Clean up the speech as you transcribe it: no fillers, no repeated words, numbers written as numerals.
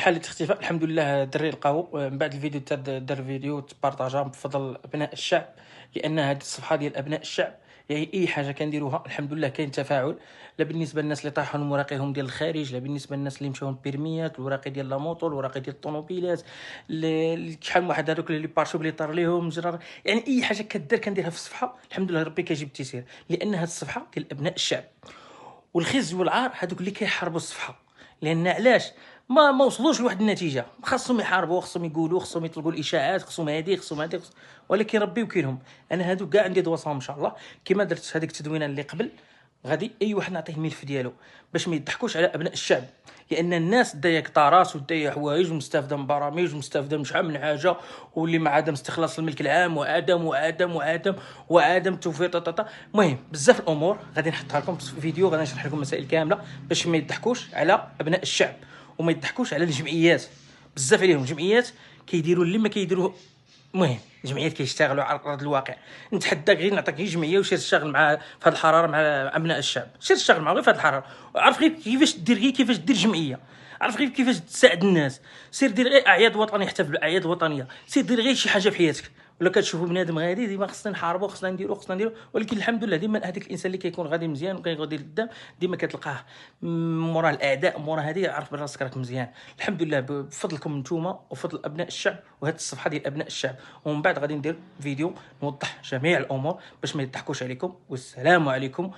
حالة اختفاء الحمد لله الدري لقاو من بعد الفيديو تاع دار فيديو تبارطاجا بفضل ابناء الشعب، لان هذه الصفحه ديال ابناء الشعب يعني اي حاجه كنديروها الحمد لله كاين تفاعل، لا بالنسبه للناس اللي طاحوا وراقيهم ديال الخارج، لا بالنسبه للناس اللي مشاو بيرميات، الوراقي ديال لا موطو، الوراقي ديال الطوموبيلات، شحال من واحد هذوك اللي بارشوب اللي طار ليهم جرار، يعني اي حاجه كدار كنديرها في الصفحه الحمد لله ربي كيجيب التيسير، لان هذه الصفحه ديال ابناء الشعب. والخزي والعار هذوك اللي كيحاربوا الصفحه، لان علاش ما وصلوش لواحد النتيجه، خاصهم يحاربوا، خاصهم يقولوا، خاصهم يطلقوا الاشاعات، خاصهم هذه خاصهم هذه، ولكن ربي وكيلهم. انا هذوك كاع عندي دواصهم ان شاء الله، كما درت هذيك التدوينه اللي قبل، غادي اي واحد نعطيه الملف ديالو باش ما يضحكوش على ابناء الشعب، لان الناس دايه قطارات ودايه حوايج ومستافده من برامج ومستافده من شحال من حاجه، واللي مع عدم استخلاص الملك العام وعدم توفير المهم بزاف الامور غادي نحطها لكم في فيديو، غادي نشرح لكم مسائل كامله باش ما يضحكوش على ابناء الشعب وما يضحكوش على الجمعيات. بزاف عليهم جمعيات كيديروا اللي ما كيديروه. المهم الجمعيات كيشتغلوا على ارض الواقع، نتحداك غير نعطيك جمعيه وسير اشتغل مع في هذه الحراره مع ابناء الشعب، سير اشتغل معهم غير في هذه الحراره، عرف غير كيفاش دير، غير كيفاش دير جمعيه، عرف غير كيفاش تساعد الناس، سير دير غير اعياد وطنيه، احتفل بالاعياد الوطنيه، سير دير غير شي حاجه في حياتك. ولا كتشوفوا بنادم غادي ديما خصنا نحاربوا، خصنا نديروا، ولكن الحمد لله ديما هذاك الانسان اللي كيكون غادي مزيان وكيغادي لقدام ديما كتلقاه مورا الاعداء، مورا هذه عرف براسك راك مزيان. الحمد لله بفضلكم نتوما وفضل ابناء الشعب وهذه الصفحه ديال ابناء الشعب، ومن بعد غادي ندير فيديو نوضح جميع الامور باش ما يضحكوش عليكم. والسلام عليكم